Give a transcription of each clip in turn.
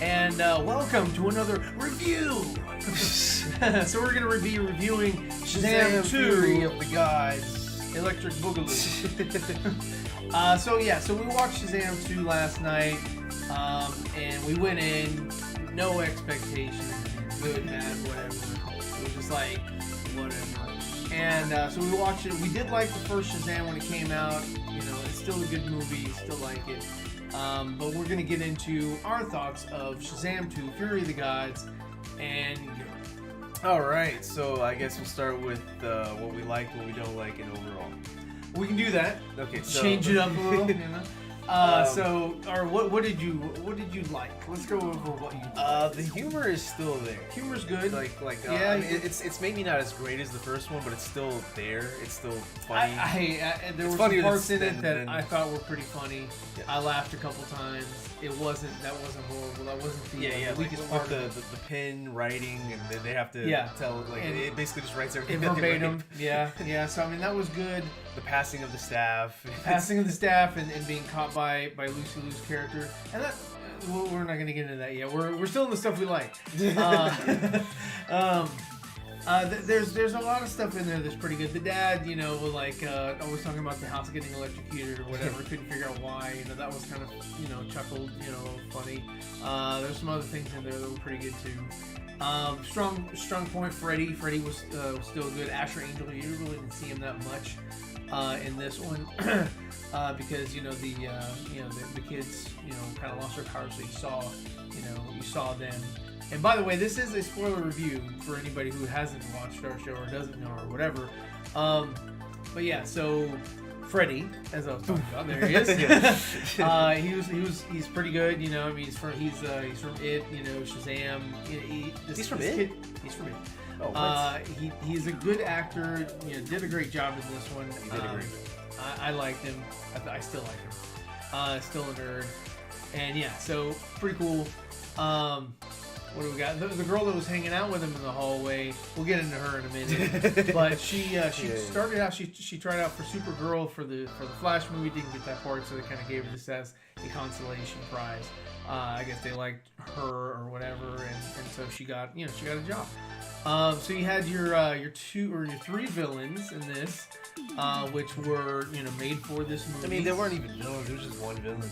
And welcome to another review. So we're going to be reviewing Shazam 2 Fury of the Gods. Electric Boogaloo. So we watched Shazam 2 last night, and we went in, no expectations, good, bad, whatever. It was just like, whatever. And so we watched it. We did like the first Shazam when it came out. You know, it's still a good movie, still like it. But we're going to get into our thoughts of Shazam 2, Fury of the Gods, and Alright, so I guess we'll start with what we like, what we don't like, and overall. we can do that. Okay, so... Change it up a little, you know? What did you like? Let's go over what you liked. The humor is still there. Humor's good. Yeah, I mean, it's maybe not as great as the first one, but it's still there. It's still funny. There were some parts in it that I thought were pretty funny. Yeah. I laughed a couple times. That wasn't horrible. That wasn't the weakest part. The pin writing, and then they have to tell, like, it basically just writes everything verbatim. Yeah. So I mean, that was good. The passing of the staff. And being caught by Lucy Liu's character, and that we're not gonna get into that yet. We're still in the stuff we like. There's a lot of stuff in there that's pretty good. The dad, always talking about the house getting electrocuted or whatever. Couldn't figure out why. That was kind of chuckled, funny. There's some other things in there that were pretty good too. Strong point. Freddy was still good. Asher Angel, you really didn't see him that much in this one. Because the kids kind of lost their power, so you saw them. And by the way, this is a spoiler review for anybody who hasn't watched our show or doesn't know or whatever. But yeah, so Freddy, as I was talking about, there he is. He's pretty good. He's from It. Shazam. He's from It. He's from It. Oh, he's a good actor. Did a great job in this one. He did great. I liked him. I still like him. Still a nerd. And yeah, so pretty cool. What do we got? The girl that was hanging out with him in the hallway. We'll get into her in a minute. But she started out. She tried out for Supergirl for the Flash movie. Didn't get that part, so they kind of gave her this as a consolation prize. I guess they liked her or whatever, and so she got a job. So you had your two or your three villains in this, which were made for this movie. I mean, they weren't even villains. There was just one villain.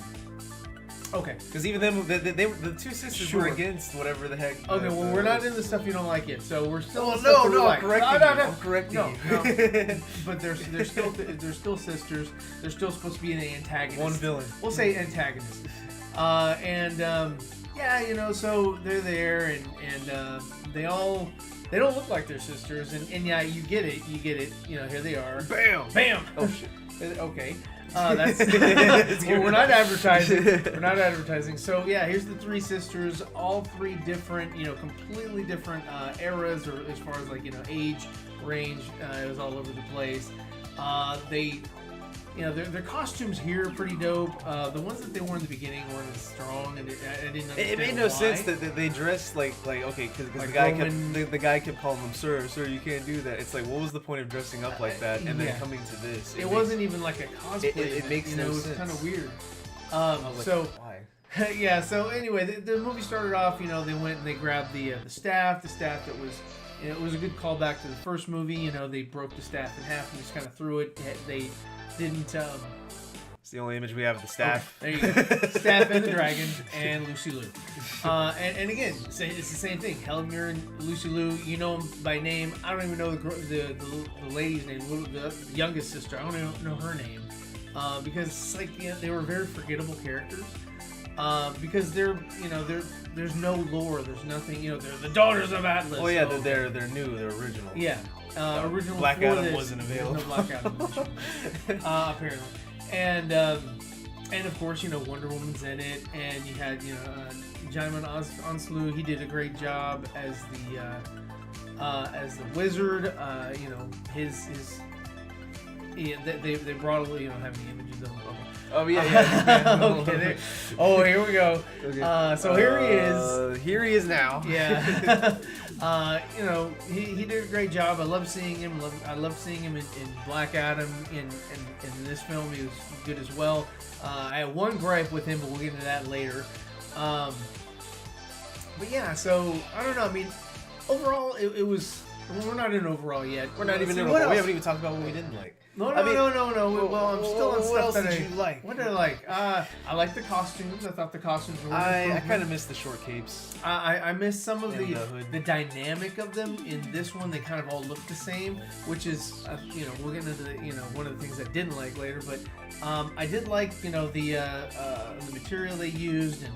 Okay. Because even them, the two sisters were against whatever the heck. Okay, well, we're not in the stuff you don't like yet, so we're still. I'm correcting you. No. But they're still sisters. They're still supposed to be an antagonist. One villain. We'll say antagonist. So they're there, and they don't look like they're sisters, and yeah, you get it. Here they are. Bam. Oh shit. Okay. That's we're not advertising. So yeah, here's the three sisters, all three different, completely different eras, or as far as age range. It was all over the place. Their costumes here are pretty dope. The ones that they wore in the beginning weren't as strong, and I didn't understand it made no sense that they dressed like okay, because the guy kept calling them sir, you can't do that. It's like, what was the point of dressing up like that and then coming to this? It wasn't even like a cosplay. It makes no sense. It was kind of weird. Why? Yeah. So anyway, the movie started off. They went and they grabbed the staff. The staff that was. It was a good callback to the first movie. They broke the staff in half and just kind of threw it. They didn't. It's the only image we have of the staff. Okay, there you go. Staff and the dragon and Lucy Liu. And again, it's the same thing. Helen Mirren, Lucy Liu. You know them by name. I don't even know the lady's name. The youngest sister. I don't even know her name. Because they were very forgettable characters. Because there's no lore. There's nothing. They're the daughters of Atlas. Oh yeah, so they're new. They're original. Yeah. Original Black Adam wasn't available. There's no Black Adam apparently, and of course Wonder Woman's in it, and you had Jaimon Onslu. He did a great job as the wizard. They brought have any images of him. Oh yeah. Okay. Here we go. Okay. So here he is. Here he is now. Yeah. He did a great job. I love seeing him. I love seeing him in Black Adam. In this film, he was good as well. I had one gripe with him, but we'll get into that later. But yeah, so I don't know. I mean, overall, it was. Well, we're not in overall yet. We're not even in overall. We haven't even talked about what we didn't like. No. Well, I'm still on stuff that did you like? What did I like? I liked the costumes. I thought the costumes were. I kind of missed the short capes. I missed some of the dynamic of them in this one. They kind of all look the same, which is we'll get into one of the things I didn't like later. But I did like the material they used, and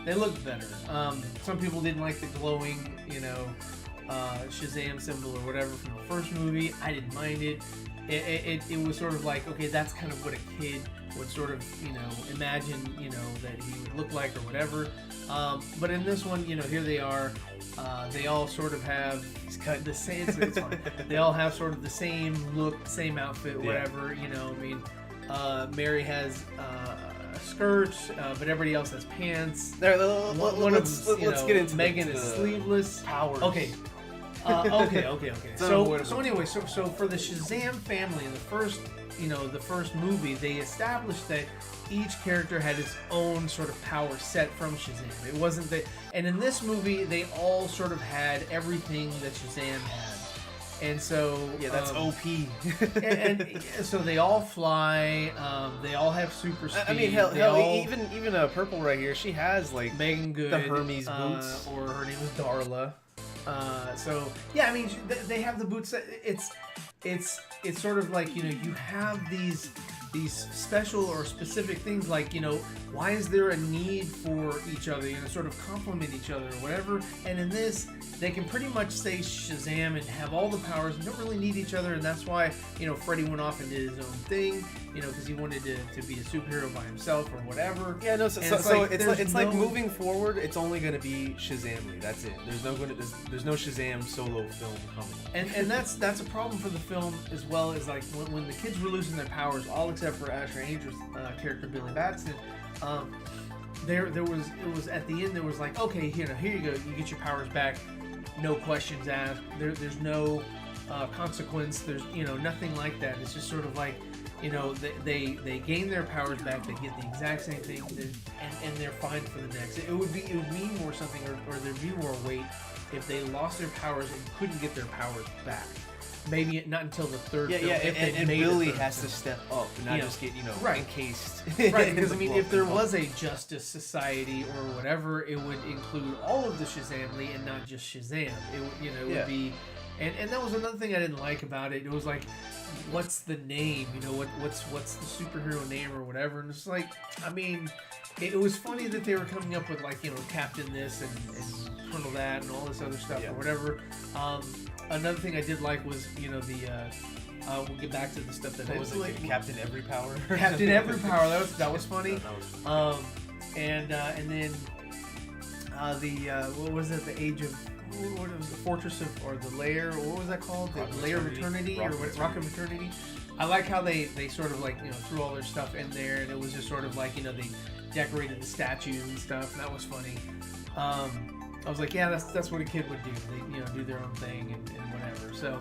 they looked better. Some people didn't like the glowing SHAZAM symbol or whatever from the first movie. I didn't mind it. It was sort of like, okay, that's kind of what a kid would sort of imagine that he would look like or whatever. But in this one, here they are. They all sort of have the same. It's fine. They all have sort of the same look, same outfit, whatever. Mary has a skirt, but everybody else has pants. Let's get into Megan is sleeveless. Powers. Okay. Okay. So anyway, so for the SHAZAM family in the first movie, they established that each character had its own sort of power set from SHAZAM. It wasn't that, and in this movie, they all sort of had everything that SHAZAM had. And so that's OP. and so they all fly. They all have super speed. I mean, hell, even Purple right here. She has like Megan Good, the Hermes boots, or her name is Darla. So yeah, I mean, they have the boots. It's sort of like you have these special or specific things, like why is there a need for each other, sort of complement each other or whatever. And in this, they can pretty much say SHAZAM and have all the powers and don't really need each other. And that's why Freddy went off and did his own thing, because he wanted to be a superhero by himself or whatever. Yeah, no. So it's like moving forward, it's only going to be SHAZAM. That's it. There's no SHAZAM solo film coming. And that's a problem for the film, as well as like when the kids were losing their powers, all except for Asher Angel's character Billy Batson. It was at the end. There was like, okay, here you go, you get your powers back, no questions asked. There's no consequence. There's nothing like that. It's just sort of like they gain their powers back. They get the exact same thing, and they're fine for the next. It would mean more something, or there'd be more weight if they lost their powers and couldn't get their powers back. Maybe not until the third film. And Billy has to step up and not just get, encased. Right, because I mean, if there was a Justice Society or whatever, it would include all of the SHAZAM and not just SHAZAM. It would be, and that was another thing I didn't like about it. It was like, what's the name? What's the superhero name or whatever? And it's like, I mean, it was funny that they were coming up with like Captain this and Colonel that and all this other stuff or whatever. Another thing I did like was we'll get back to the stuff that was like Captain Every Power. Captain Every Power. That was funny. And then what was it? The Age of, what was the Fortress of, or the Lair? What was that called? The Lair of Eternity or what? Rock of Eternity. I like how they sort of like threw all their stuff in there, and it was just sort of like they decorated the statues and stuff, and that was funny. I was like, yeah, that's what a kid would do. They do their own thing and whatever. So,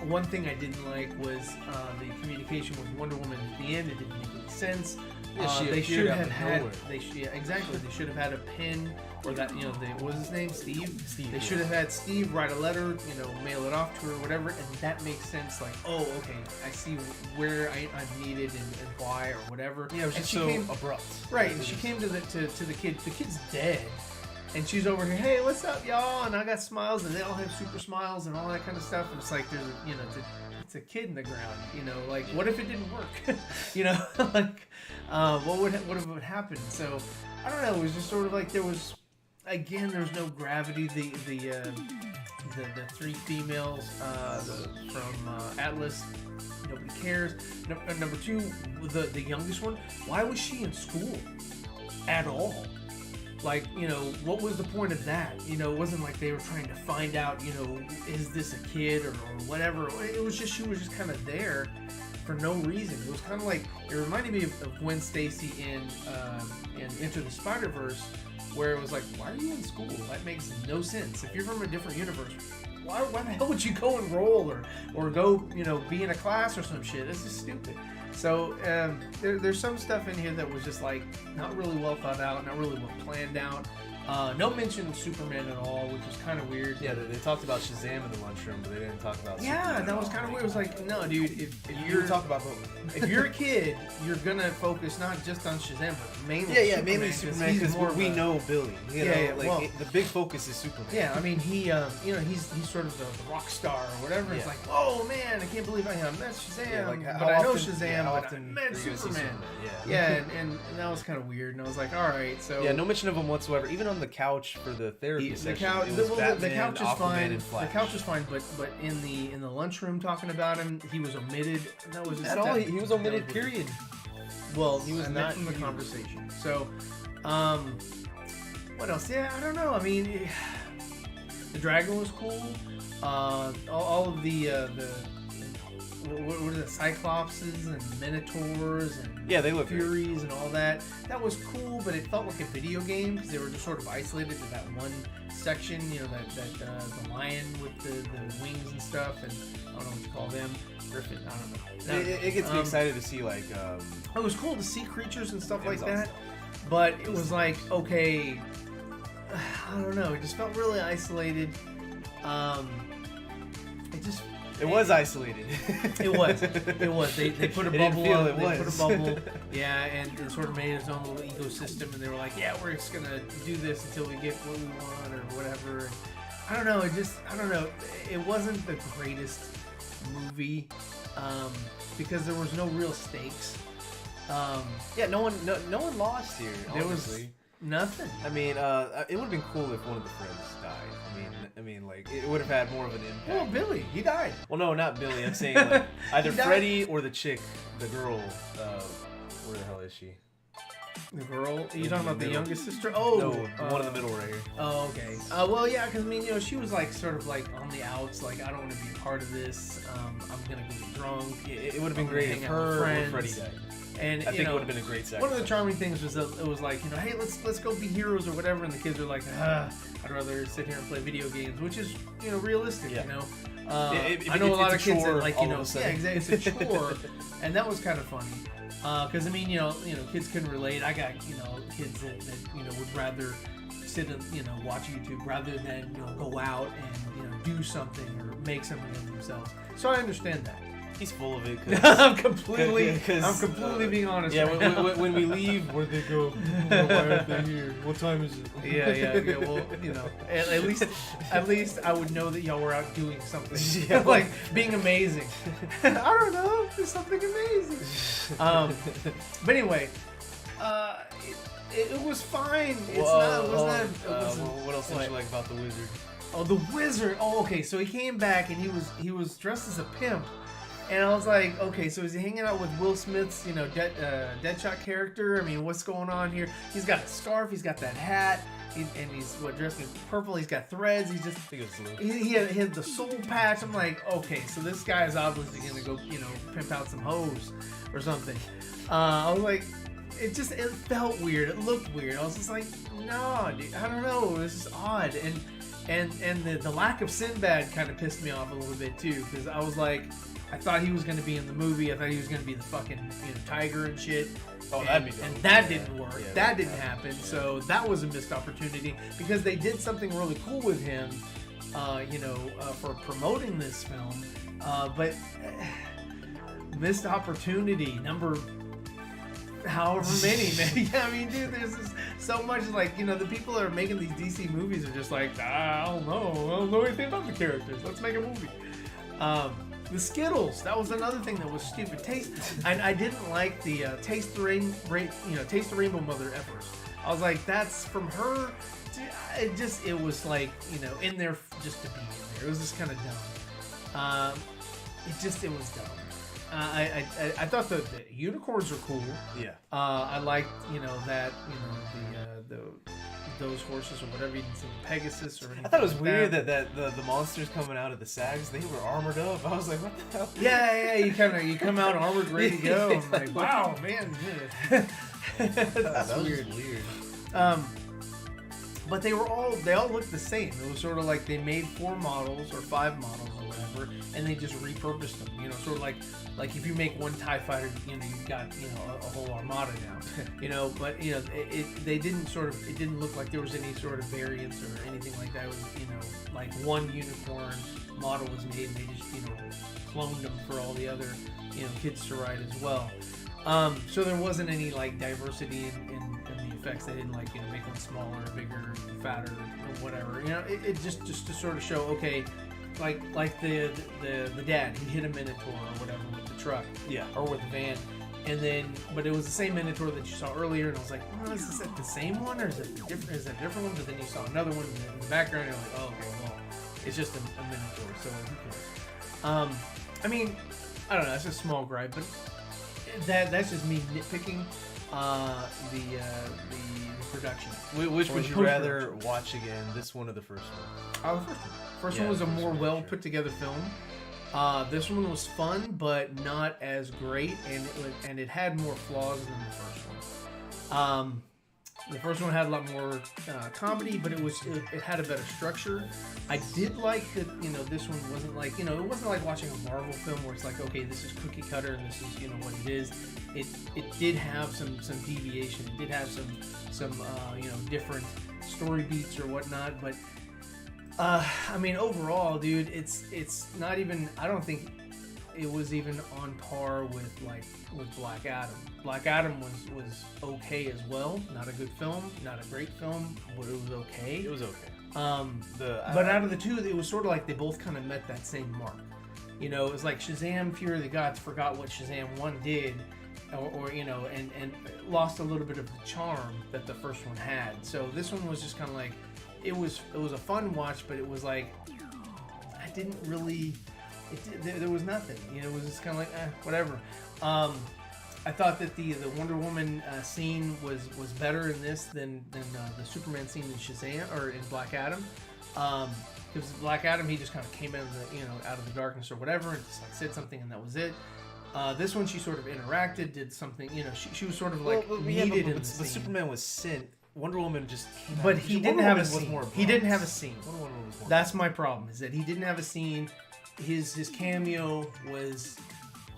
one thing I didn't like was the communication with Wonder Woman at the end. It didn't make any sense. They should have had. They should have had a pin, or that what was his name? Steve. They should have had Steve write a letter, mail it off to her, or whatever, and that makes sense. Like, oh, okay, I see where I'm needed and why or whatever. Yeah, it was just so abrupt. Right, and she came to the kid. The kid's dead. And she's over here, hey, what's up, y'all? And I got smiles, and they all have super smiles and all that kind of stuff. And it's like there's, it's a kid in the ground, like what if it didn't work, like what would happen? So I don't know. It was just sort of like there's no gravity. The three females from Atlas, nobody cares. Number two, the youngest one. Why was she in school at all? Like, what was the point of that? It wasn't like they were trying to find out, is this a kid or whatever. It was just, she was just kind of there for no reason. It was kind of like, it reminded me of Gwen Stacy in Into the Spider-Verse, where it was like, why are you in school? That makes no sense. If you're from a different universe, why the hell would you go enroll or go, be in a class or some shit? It's just stupid. So there's some stuff in here that was just like not really well thought out, not really well planned out. No mention of Superman at all, which was kind of weird. Yeah, they talked about Shazam in the lunchroom, but they didn't talk about Yeah, Superman that was kind of weird. It was like, no, dude, if you're talk about both. if you're a kid, you're gonna focus not just on Shazam, but mainly mainly Superman because we know Billy. You know, like, well, the big focus is Superman. Yeah, I mean, he, he's sort of the rock star or whatever. It's like, whoa, man, I can't believe I met Shazam, Yeah, like, but I know often- Shazam, but I often met are you gonna see Superman. Yeah. And that was kind of weird. And I was like, all right, so Yeah, no mention of him whatsoever. Even on the couch for the therapy session, it was the Batman, couch is Aquaman, fine. and Flash. The couch is fine, but in the lunchroom talking about him, he was omitted. And that was just At all, he was omitted. Period. Well, he was And not that from the you- conversation. So, what else? Yeah, I don't know. I mean, the dragon was cool. All of the what are the Cyclopses and Minotaurs and Yeah, they look great. Furies and all that. That was cool, but it felt like a video game because they were just sort of isolated to that one section. You know, that the lion with the wings and stuff, and I don't know what to call them. Griffin, I don't know. It gets me excited to see like. It was cool to see creatures and stuff like Amazon that, stuff. but it was like, okay, I don't know. It just felt really isolated. It was isolated. It was. They put a It didn't bubble feel on. it They put was. a bubble. Yeah, and it sort of made its own little ecosystem, and they were like, yeah, we're just gonna do this until we get what we want or whatever. I don't know. I don't know. It wasn't the greatest movie because there was no real stakes. Yeah, no one lost here. There Honestly. was nothing. I mean, it would have been cool if one of the friends died. I mean, like it would have had more of an impact. Well, Billy, he died. Well, no, not Billy. I'm saying like either He died. Freddy or the chick, the girl. Where the hell is she? The girl? Are you talking about the middle. youngest sister? Oh, No, the one in the middle right here. Oh, okay. Well, yeah, because I mean, she was like sort of like on the outs, like I don't want to be a part of this. I'm gonna go get drunk. It would have been I'm great gonna if hang out with her or friends. Freddy died. And I think it would have been a great sacrifice. one of the charming things was that it was like, hey, let's go be heroes or whatever, and the kids are like, I'd rather sit here and play video games, which is realistic, Yeah. I know a lot of it's a kids that chore like all of a sudden. exactly, it's a chore, and that was kind of funny. Because I mean, kids couldn't relate. I got kids that would rather sit and watch YouTube rather than go out and do something or make something of themselves. So I understand that. He's full of it. I'm completely being honest. Yeah, right now. when we leave, where'd they go? Why aren't they here? What time is it? Yeah. Well, at least I would know that y'all were out doing something, Yeah. like being amazing. I don't know, there's something amazing. But anyway, it was fine. What else did you like about the wizard? Oh, the wizard. Oh, okay. So he came back and he was dressed as a pimp. And I was like, okay, so is he hanging out with Will Smith's, Deadshot character? I mean, what's going on here? He's got a scarf, he's got that hat, and he's dressed in purple. He's got threads. He's just I think it was blue. he had the soul patch. I'm like, okay, so this guy is obviously gonna go, pimp out some hoes or something. I was like, it felt weird. It looked weird. I was just like, no, dude, I don't know. It was just odd, and the lack of Sinbad kind of pissed me off a little bit too, because I was like, I thought he was going to be in the movie. I thought he was going to be the fucking tiger and shit. Oh, that'd be dope. And that didn't work. Yeah, that didn't happen. Yeah. So that was a missed opportunity because they did something really cool with him, for promoting this film. But missed opportunity number however many, man. Yeah, I mean, dude, there's just so much like, the people that are making these DC movies are just like, I don't know anything about the characters. Let's make a movie. The Skittles, that was another thing that was stupid. I didn't like the Taste the Rainbow Mother Effers. I was like, that's from her. It was like, in there just to be in there. It was just kind of dumb. It was dumb. I thought the unicorns were cool. Yeah. I liked, those horses or whatever, you didn't see Pegasus or anything. I thought it was like weird that the monsters coming out of the sags, they were armored up. I was like, what the hell? Yeah, you come out armored, ready to go. I'm like, wow, man. That's that was weird. weird. but they all looked the same. It was sort of like they made 4 models or 5 models or whatever, and they just repurposed them. You know, sort of like if you make one TIE fighter, you know, you've got, you know, a whole armada now. You know, but you know, it didn't look like there was any sort of variance or anything like that. It was, you know, like one unicorn model was made, and they just, you know, cloned them for all the other, you know, kids to ride as well. So there wasn't any like diversity in the effects. They didn't like, you know, make one smaller, bigger, fatter, or whatever. You know, it just to sort of show, okay, like the dad, he hit a Minotaur or whatever with the truck, yeah, or with the van, and then but it was the same Minotaur that you saw earlier, and I was like, oh, is this the same one or is it different? Is it a different one? But then you saw another one in the background, and you're like, oh, okay, well, it's just a Minotaur. So who cares? I mean, I don't know. That's a small gripe, but that's just me nitpicking the production. Which would you rather watch again, this one or the first one? The first one. First one was a more well put together film. This one was fun, but not as great, and it had more flaws than the first one. The first one had a lot more comedy, but it had a better structure. I did like that, you know, this one wasn't like, you know, it wasn't like watching a Marvel film where it's like, okay, this is cookie cutter and this is, you know, what it is. It did have some deviation. It did have some you know, different story beats or whatnot, but I mean, overall, dude, it's not even, I don't think it was even on par with Black Adam. Black Adam was okay as well. Not a good film, not a great film, but it was okay. It was okay. But out of the two, it was sort of like they both kind of met that same mark. You know, it was like Shazam! Fury of the Gods forgot what Shazam 1 did, or you know, and lost a little bit of the charm that the first one had. So this one was just kind of like, it was a fun watch, but it was like, I didn't really. There was nothing, you know. It was just kind of like, whatever. I thought that the Wonder Woman scene was better in this than the Superman scene in Shazam or in Black Adam. Because Black Adam, he just kind of came out of the, you know, out of the darkness or whatever, and just like said something, and that was it. This one, she sort of interacted, did something, you know. She was sort of like needed in the scene. But Superman was sent. Wonder Woman just came out. But he didn't have a scene. He didn't have a scene. Wonder Woman was more. That's my problem. Is that he didn't have a scene. His cameo was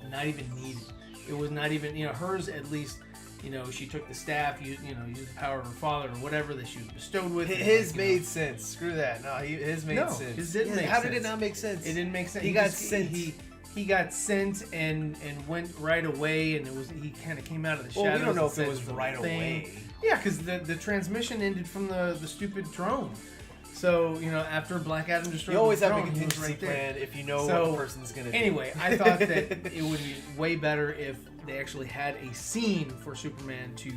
not even needed. It was not even, you know, hers at least, you know, she took the staff, used the power of her father or whatever that she was bestowed with. His made sense. Screw that. No, his made sense. His didn't make how sense. did it not make sense? It didn't make sense. He got sent. He got sent and went right away, and he kind of came out of the shadows. Well, we don't know if it was right away. Yeah, because the transmission ended from the stupid drone. So, you know, after Black Adam destroyed, you always the have drone, a contingency plan if you know what the person's going to do. Anyway, I thought that it would be way better if they actually had a scene for Superman to,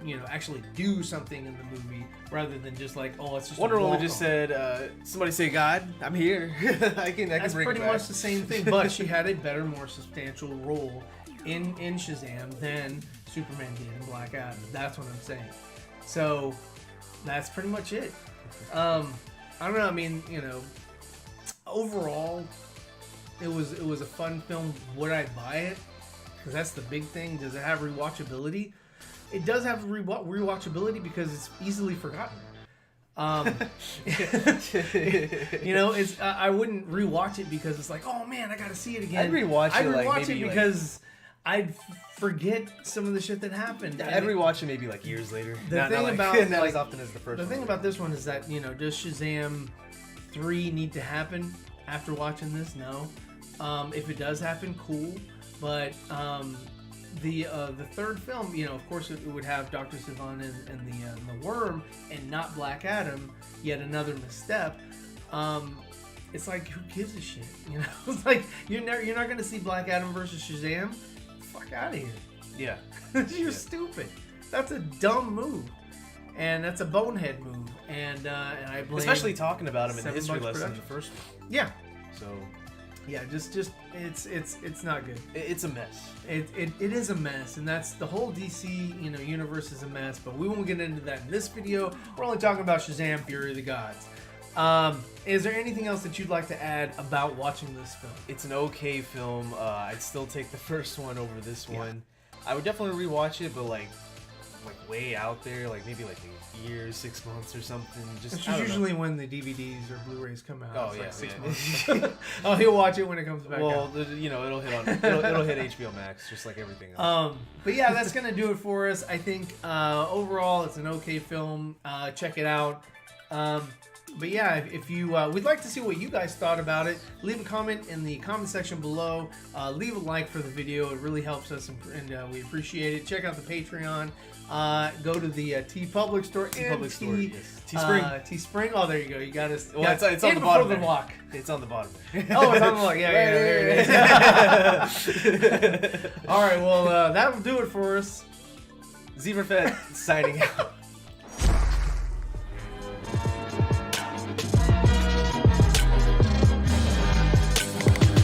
you know, actually do something in the movie rather than just like, oh, it's just Wonder Woman just said, somebody say, God, I'm here. I can That's bring pretty it back. much the same thing, but she had a better, more substantial role in Shazam than Superman did in Black Adam. That's what I'm saying. So that's pretty much it. I don't know. I mean, you know, overall, it was a fun film. Would I buy it? Because that's the big thing. Does it have rewatchability? It does have rewatchability because it's easily forgotten. You know, it's I wouldn't rewatch it because it's like, oh man, I got to see it again. I'd rewatch it because I'd forget some of the shit that happened. I'd rewatch it maybe like years later. The thing about not as often as the first. The thing about this one is that, you know, does Shazam 3 need to happen after watching this? No. If it does happen, cool. But the third film, you know, of course, it would have Dr. Sivan and the Worm, and not Black Adam. Yet another misstep. It's like, who gives a shit? You know, it's like you're not gonna see Black Adam versus Shazam. Fuck out of here. Yeah. You're stupid. That's a dumb move. And that's a bonehead move. And I blame, especially talking about him in the $7 history lesson in production. the first one. Yeah. So yeah, just it's not good. It's a mess. It is a mess, and that's the whole DC, you know, universe is a mess. But we won't get into that in this video. We're only talking about Shazam! Fury of the Gods. Is there anything else that you'd like to add about watching this film? It's an okay film. I'd still take the first one over this one. I would definitely rewatch it, but like like way out there, like maybe like a year, 6 months or something. Just It's usually when the DVDs or Blu-rays come out. Oh, it's yeah, like 6 months. Oh, he'll watch it when it comes back out. Well, you know, it'll hit HBO Max just like everything else. But yeah, that's gonna do it for us. I think overall it's an okay film. Check it out. But yeah, if you we'd like to see what you guys thought about it. Leave a comment in the comment section below. Leave a like for the video. It really helps us, and we appreciate it. Check out the Patreon. Go to the TeePublic store. Teespring. Oh, there you go. You got us. Well, it's on the bottom. The block. It's on the bottom. Oh, it's on the block. Yeah, there it is. All right. Well, that'll do it for us. Zeeverfett signing out.